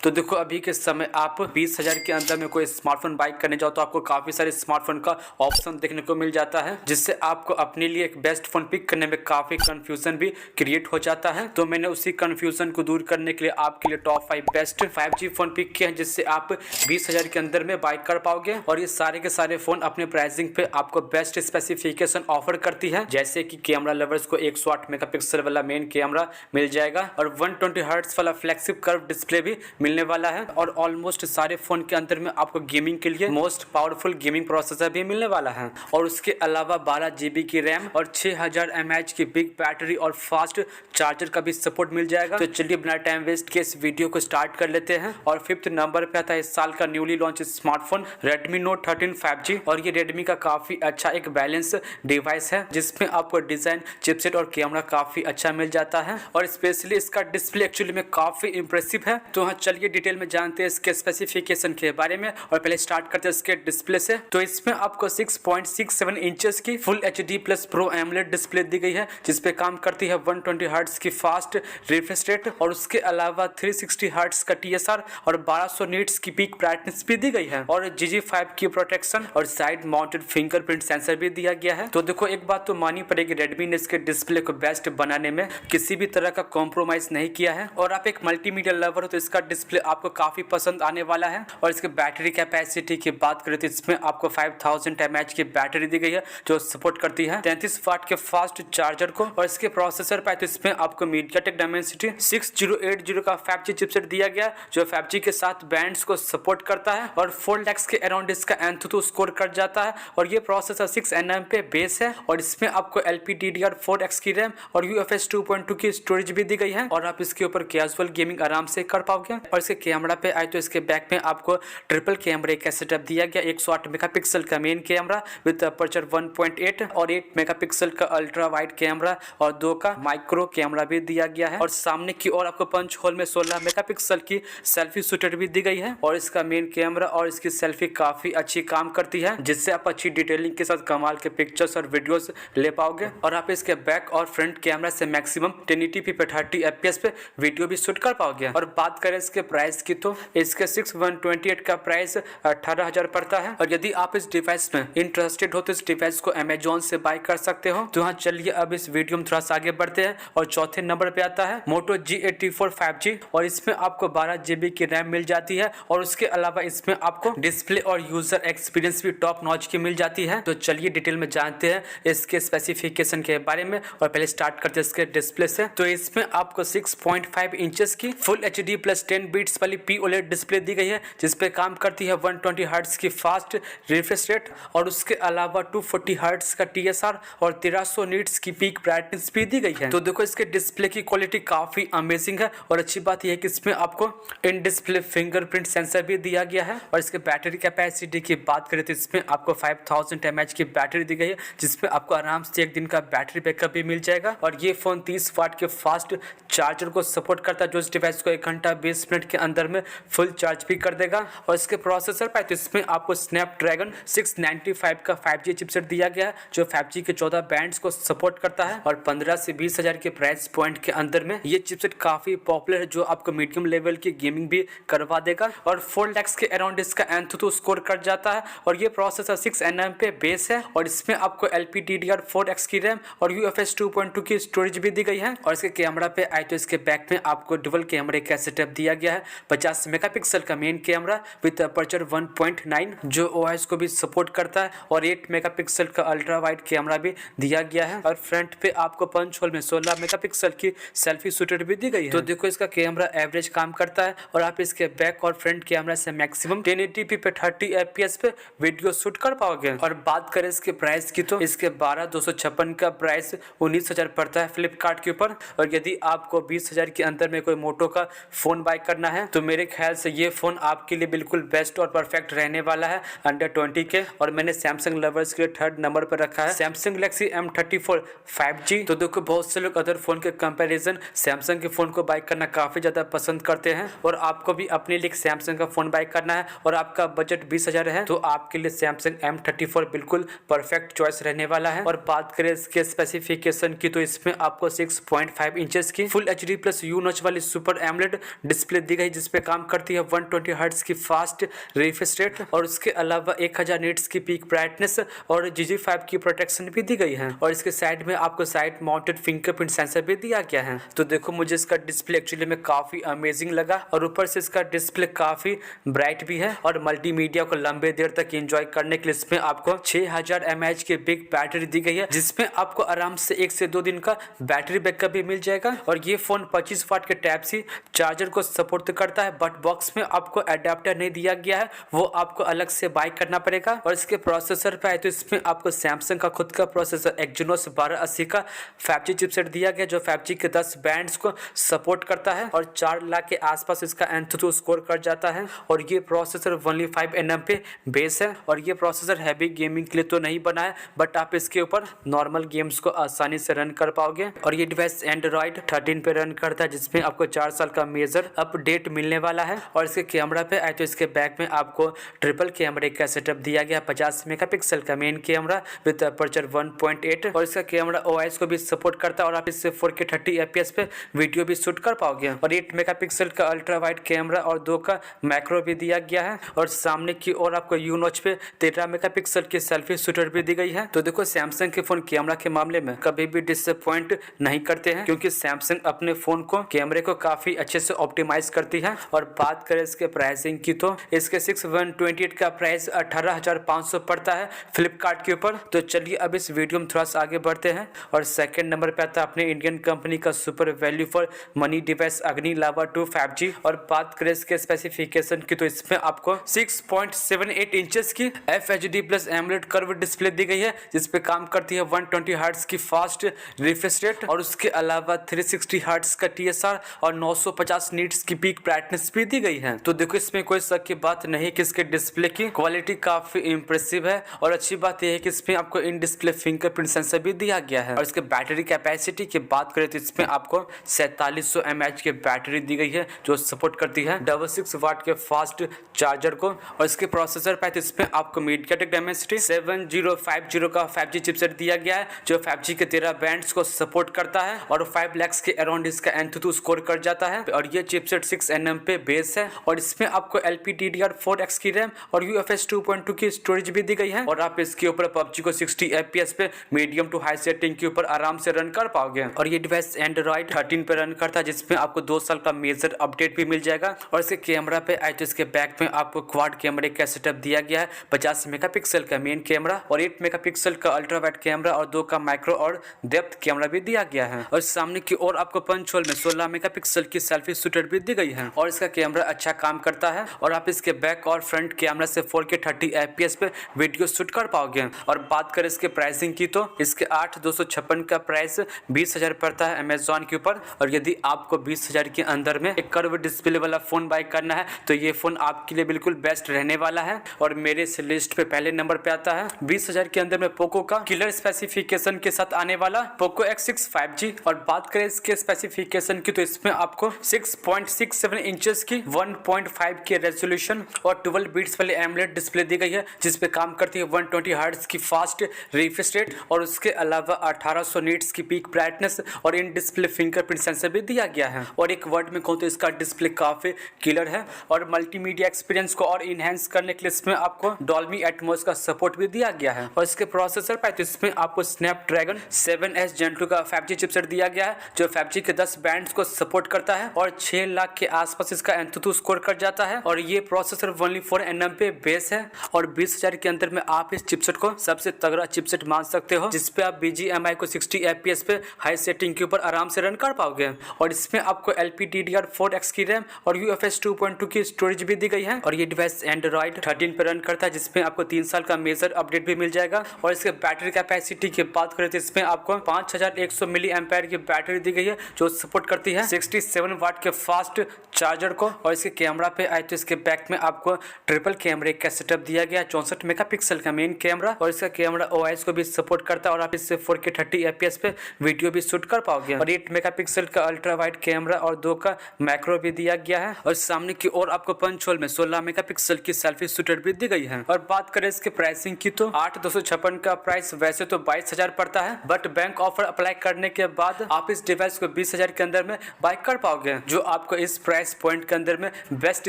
तो देखो अभी के समय आप 20,000 के अंदर में कोई स्मार्टफोन बाई करने जाओ तो आपको काफ़ी सारे स्मार्टफोन का ऑप्शन देखने को मिल जाता है, जिससे आपको अपने लिए एक बेस्ट फ़ोन पिक करने में काफ़ी कन्फ्यूजन भी क्रिएट हो जाता है। तो मैंने उसी कन्फ्यूजन को दूर करने के लिए आपके लिए top 5 best 5G phone pick किए हैं, जिससे आप 20,000 के अंदर में बाई कर पाओगे। और ये सारे के सारे फ़ोन अपने प्राइसिंग पे आपको बेस्ट स्पेसिफिकेशन ऑफर करती है, जैसे कि कैमरा लवर्स को 108 मेगापिक्सल वाला मेन कैमरा मिल जाएगा और 120 हर्ट्ज वाला फ्लैगशिप कर्व डिस्प्ले भी मिलने वाला है। और ऑलमोस्ट सारे फोन के अंदर में आपको गेमिंग के लिए मोस्ट पावरफुल गेमिंग प्रोसेसर भी मिलने वाला है। और उसके अलावा 12 GB की रैम और 6000 mAh की बिग बैटरी और फास्ट चार्जर का भी सपोर्ट मिल जाएगा। तो चलिए बिना टाइम वेस्ट के इस वीडियो को स्टार्ट कर लेते हैं। और 5th नंबर पे आता है इस साल का newly launch smartphone Redmi Note 13 5G। और ये Redmi का काफी अच्छा एक बैलेंस डिवाइस है, जिसमें आपको डिजाइन, चिपसेट और कैमरा काफी अच्छा मिल जाता है। और स्पेशली इसका डिस्प्ले एक्चुअली में काफी इंप्रेसिव है। तो हाँ चलिए डिटेल में जानते हैं इसके स्पेसिफिकेशन के बारे में। और पहले स्टार्ट करते हैं इसके डिस्प्ले से। तो इसमें आपको 6.67 इंचेस की full HD plus pro AMOLED display दी गई है, जिसपे काम करती है 120 हर्ट्ज की फास्ट रिफ्रेश रेट। और उसके अलावा 360 हर्ट्ज का TSR और 1200 निट्स की पीक ब्राइटनेस भी दी गई है। और GG5 की प्रोटेक्शन और साइड माउंटेड फिंगरप्रिंट सेंसर भी दिया गया है। तो देखो एक बात तो मानी पड़ेगी, रेडमी ने इसके डिस्प्ले को बेस्ट बनाने में किसी भी तरह का कॉम्प्रोमाइज नहीं किया है। और आप एक मल्टीमीडिया लवर हो तो इसका डिस्प्ले आपको काफी पसंद आने वाला है। और इसके बैटरी कैपेसिटी की बात करें तो इसमें आपको 5000 mAh की बैटरी दी गई है, जो सपोर्ट करती है 33 वाट के फास्ट चार्जर को। और इसके प्रोसेसर पे तो इसमें आपको मीडियाटेक डायमेंसिटी 6080 का 5G चिपसेट दिया गया, जो 5G के साथ बैंड्स को सपोर्ट करता है। और 4 lakhs के अराउंड इसका Antutu स्कोर कर जाता है। और ये प्रोसेसर 6nm पे बेस है। और इसमें आपको LPDDR4X की रैम और UFS 2.2 की स्टोरेज भी दी गई है। और आप इसके ऊपर कैजुअल गेमिंग आराम से कर पाओगे। और इसके कैमरा पे आए तो इसके बैक में आपको ट्रिपल कैमरे का सेटअप दिया गया, 108 मेगापिक्सल का मेन कैमरा विद अपर्चर 1.8 और 8 मेगापिक्सल का अल्ट्रा वाइड कैमरा और 2 का माइक्रो कैमरा भी दिया गया है। और सामने की ओर आपको पंच होल में 16 मेगापिक्सल की सेल्फी शूटर भी दी गई है। और इसका मेन कैमरा और इसकी सेल्फी काफी अच्छी काम करती है, जिससे आप अच्छी डिटेलिंग के साथ कमाल के पिक्चर्स और वीडियोस ले पाओगे। और आप इसके बैक और फ्रंट कैमरा से मैक्सिमम 1080p पे 30 FPS पे वीडियो भी शूट कर पाओगे। और बात करें इसके प्राइस की तो इसके 6128 का प्राइस 18,000 पड़ता है। और यदि आप इस डिवाइस में इंटरेस्टेड हो तो इस डिवाइस को अमेजोन से बाय कर सकते हो। तो हाँ चलिए अब इस वीडियो में थोड़ा सा आगे बढ़ते हैं। और चौथे नंबर पे आता है Moto G84 5G। और इसमें आपको 12 GB की रैम मिल जाती है। और उसके अलावा इसमें आपको डिस्प्ले और यूजर एक्सपीरियंस भी टॉप नॉच की मिल जाती है। तो चलिए डिटेल में जानते हैं इसके स्पेसिफिकेशन के बारे में। और पहले स्टार्ट करते हैं इसके डिस्प्ले से। तो इसमें आपको 6.5 इंचेस की फुल HD प्लस 10 बीट्स वाली POLED डिस्प्ले दी गई है, जिसपे काम करती है 120 हर्ट्ज की फास्ट रिफ्रेश रेट। और उसके अलावा 240 हर्ट्ज का TSR और 1300 निट्स की पीक ब्राइटनेस भी दी गई है। तो देखो इसके डिस्प्ले की क्वालिटी काफी अमेजिंग है। और अच्छी बात यह है कि इसमें आपको इन डिस्प्ले फिंगरप्रिंट सेंसर भी दिया गया है। और इसके बैटरी कैपेसिटी की बात करें तो इसमें आपको 5000 mAh की बैटरी दी गई है, जिसमें आपको आराम से एक दिन का बैटरी बैकअप भी मिल जाएगा। और ये फोन 30 वाट के फास्ट चार्जर को सपोर्ट करता है, जो इस डिवाइस को 1 घंटा 20 मिनट के अंदर में फुल चार्ज भी कर देगा। और इसके प्रोसेसर पर तो इसमें आपको स्नैपड्रैगन 695 का 5G चिपसेट दिया गया है, जो 5G के 14 बैंड्स को सपोर्ट करता है। और 15 से 20,000 के प्राइस पॉइंट के अंदर में ये चिपसेट काफी पॉपुलर है, जो आपको मीडियम लेवल की गेमिंग भी करवा देगा। और 4 lakhs के अराउंड इसका Antutu स्कोर कर जाता है। और ये प्रोसेसर 6nm पे बेस है। और इसमें आपको LPDDR4X की रैम और UFS 2.2 की स्टोरेज भी दी गई है। और इसके कैमरा पे आए तो इसके बैक में आपको डुअल कैमरे का सेटअप दिया गया है, 50 मेगापिक्सल का मेन कैमरा विद अपर्चर 1.9 जो OIS को भी सपोर्ट करता है। और 8 मेगापिक्सल का अल्ट्रा वाइड कैमरा भी दिया गया है। और फ्रंट पे आपको पंच होल में 16 मेगापिक्सल की सेल्फी शूटर भी दी गई है। तो देखो इसका कैमरा एवरेज काम करता है। और आप इसके बैक और फ्रंट कैमरा से मैक्सिमम 1080p पे 30 FPS पे वीडियो शूट कर पाओगे। और बात करें इसके प्राइस की तो इसके 12,256 का प्राइस 19,000 पड़ता है फ्लिपकार्ट के ऊपर। और यदि आपको 20,000 के अंदर में कोई मोटो का फोन बाय करना है तो मेरे ख्याल से ये फोन आपके लिए बिल्कुल बेस्ट और परफेक्ट रहने वाला है अंडर 20 के। और मैंने सैमसंग लवर्स के लिए 3rd नंबर पर रखा है सैमसंग गैलेक्सी M34 5G। तो देखो बहुत से लोग अदर फोन के कंपैरिजन सैमसंग के फोन को बाय करना काफी ज्यादा पसंद करते हैं। और आपको भी अपने लिए सैमसंग का फोन बाय करना है और आपका बजट 20,000 है तो आपके लिए सैमसंग M34 बिल्कुल परफेक्ट चॉइस रहने वाला है। और बात करें इसके स्पेसिफिकेशन की तो इसमें आपको 6.5 इंचेस की full HD plus U notch वाली सुपर एमोलेड डिस्प्ले दी गई जिसपे काम करती है 120 हर्ट्ज की फास्ट रिफ्रेश रेट और उसके अलावा 1000 निट्स की पीक ब्राइटनेस और GG5 की प्रोटेक्शन भी दी गई है। और इसके साइड में आपको साइड माउंटेड फिंगरप्रिंट सेंसर भी दिया गया है। तो देखो मुझे इसका डिस्प्ले एक्चुअली में काफी अमेजिंग लगा और ऊपर से इसका डिस्प्ले काफी ब्राइट भी है और मल्टीमीडिया को लंबे देर तक एंजॉय करने के लिए इसमें आपको 6000 mAh की बिग बैटरी दी गई है जिसमें आपको आराम से 1 से 2 दिन का बैटरी बैकअप भी मिल जाएगा। और ये फोन 25 वाट के टाइप सी चार्जर को सपोर्ट करता है बट बॉक्स में आपको एडेप्टर नहीं दिया गया है, वो आपको अलग से बाय करना पड़ेगा। और इसके प्रोसेसर पे आए तो इसमें आपको सैमसंग का खुद का प्रोसेसर एक्जिनोस 1280 का 5G चिपसेट दिया गया जो 5G के 10 बैंड्स को सपोर्ट करता है और 4 लाख के आसपास इसका एंथुथु स्कोर कर जाता है। और ये प्रोसेसर ओनली 5nm पे बेस है और ये प्रोसेसर हैवी गेमिंग के लिए तो नहीं बना है बट आप इसके ऊपर नॉर्मल गेम्स को आसानी से रन कर पाओगे। और ये डिवाइस एंड्रॉइड 13 पे रन करता है जिसमें आपको 4 साल का मेजर अपडेट मिलने वाला है। और इसके कैमरा पे आए तो इसके बैक में आपको ट्रिपल कैमरे का सेटअप दिया गया, 50 मेगापिक्सल का मेन कैमरा विद अपर्चर 1.8 और इसका कैमरा OIS को भी सपोर्ट करता है और आप इससे 4K 30 FPS पे वीडियो भी शूट कर पाओगे। और 8 मेगापिक्सल का अल्ट्रा वाइड कैमरा और 2 का मैक्रो भी दिया गया है और सामने की ओर आपको यू नॉच पे 13 मेगापिक्सल की सेल्फी शूटर भी दी गई है। तो देखो सैमसंग के फोन कैमरा के मामले में कभी भी डिसअपॉइंट नहीं करते हैं क्योंकि सैमसंग अपने फोन को कैमरे को काफी अच्छे से ऑप्टिमाइज करती है। और बात करें इसके प्राइसिंग की तो इसके 6128 का प्राइस 18,500 पड़ता है फ्लिपकार्ट के ऊपर। तो चलिए अब इस वीडियो में थोड़ा सा आगे बढ़ते हैं और सेकंड नंबर पे आता है अपने इंडियन कंपनी का super value for money device अग्नि लावा 2 5G। और बात करें इसके स्पेसिफिकेशन की तो इसमें आपको 6.78 इंचेस की FHD plus AMOLED curve display दी गई है जिसपे काम करती है 120 हर्ट्ज की फास्ट रिफ्रेश रेट और उसके अलावा 360 हर्ट्ज का TSR और 950 नीट्स की पीक ब्राइटनेस भी दी गई है। तो देखो इसमें कोई शक की बात नहीं कि इसके डिस्प्ले की क्वालिटी काफी इंप्रेसिव है और अच्छी बात यह है कि इसमें आपको इन डिस्प्ले फिंगरप्रिंट सेंसर भी दिया गया है। और इसके बैटरी कैपेसिटी की बात करें तो इसमें आपको 4700 mAh की बैटरी दी गई है जो सपोर्ट करती है 66 वाट के फास्ट चार्जर को। और इसके प्रोसेसर पे तो इसमें आपको मीडियाटेक डायमेंसिटी 7050 का 5G चिपसेट दिया गया है जो 5G के 13 बैंड्स को सपोर्ट करता है और 5 लाख के अराउंड इसका एंथुथु स्कोर कर जाता है। और ये चिपसेट 6nm पे बेस है और इसमें आपको LPDDR4X की रैम और UFS 2.2 की स्टोरेज भी दी गई है। और आप इसके ऊपर PUBG को 60 FPS पे मीडियम टू हाई सेटिंग के ऊपर आराम से रन कर पाओगे। और ये डिवाइस एंड्रॉइड 13 पे रन करता है जिसमें आपको 2 साल का मेजर अपडेट भी मिल जाएगा। और इसके कैमरा पे आए तो इसके बैक में आपको क्वाड कैमरे का सेटअप दिया गया है, 50 मेगापिक्सल का मेन कैमरा और 8 मेगापिक्सल का अल्ट्रा वाइड कैमरा और 2 का माइक्रो और डेप्थ कैमरा भी दिया गया है। और सामने की ओर आपको पंच होल में 16 मेगापिक्सल की सेल्फी शूटर भी दी गई है और इसका कैमरा अच्छा काम करता है और आप इसके बैक और फ्रंट कैमरा से 4K 30 FPS पे वीडियो शूट कर पाओगे। और बात करें इसके प्राइसिंग की तो इसके 8256 का प्राइस 20,000 पड़ता है अमेजोन के ऊपर। और यदि आपको 20,000 के अंदर में एक कर्व डिस्प्ले वाला फोन बाय करना है तो ये फोन आपके लिए बिल्कुल बेस्ट रहने वाला है। और मेरे इस लिस्ट पे पहले नंबर पे आता है 20,000 के अंदर में पोको का किलर स्पेसिफिकेशन के साथ आने वाला पोको X6 5G। और बात करें इसके स्पेसिफिकेशन की तो इसमें आपको 6.67 इंचेस की 1.5 के रेजोल्यूशन और 12 बीट्स वाली एमोलेड डिस्प्ले दी गई है जिसपे काम करती है 120 हर्ट्ज की फास्ट रिफ्रेश रेट और उसके अलावा 1800 नीट्स की पीक ब्राइटनेस और इन डिस्प्ले फिंगरप्रिंट सेंसर भी दिया गया है। और एक वर्ड में कहूँ तो इसका डिस्प्ले काफी किलर है। और मल्टीमीडिया एक्सपीरियंस को और इनहेंस करने के लिए इसमें आपको डॉल्बी एटमॉस का सपोर्ट भी दिया गया है। और इसके प्रोसेसर पे तो इसमें आपको स्नैपड्रैगन 7S Gen 2 का 5G चिपसेट दिया गया है जो 5G के 10 बैंड्स को सपोर्ट करता है और 6 लाख के आसपास इसका एंथुथु स्कोर कर जाता है। और ये प्रोसेसर ओनली 4nm पे बेस है और 20,000 के अंदर में आप इस चिपसेट को सबसे तगड़ा चिपसेट मान सकते हो जिसपे आप BGMI को 60 FPS पे हाई सेटिंग के ऊपर आराम से रन कर पाओगे। और इसमें आपको LPDDR4X की रैम और UFS 2.2 की स्टोरेज भी दी गई है। और ये डिवाइस एंड्रॉइड 13 पे रन करता है जिसमें आपको 3 साल का मेजर अपडेट भी मिल जाएगा। और इसके बैटरी कैपेसिटी की बात करें तो इसमें आपको 5100 मिली एम्पेयर की बैटरी दी गई है जो सपोर्ट करती है 67 वाट के फास्ट चार्जर को। और इसके कैमरा पे आए तो इसके बैक में आपको ट्रिपल कैमरे का सेटअप दिया गया 64 मेगापिक्सल का मेन कैमरा और इसका कैमरा OIS को भी सपोर्ट करता है और आप इससे 4K 30 FPS पे वीडियो भी शूट कर पाओगे। और 8 मेगापिक्सल का अल्ट्रा वाइड कैमरा और 2 का मैक्रो भी दिया गया है। और सामने की ओर आपको पंच होल में 16 मेगापिक्सल की सेल्फी शूटर भी दी गई है। और बात करें इसके प्राइसिंग की तो 8256 का प्राइस वैसे तो 22,000 पड़ता है बट बैंक ऑफर अप्लाई करने के बाद आप इस डिवाइस को 20,000 के अंदर में बाय कर पाओगे जो आपको इस प्राइस पॉइंट के अंदर में बेस्ट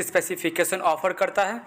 स्पेसिफिकेशन ऑफर करता है।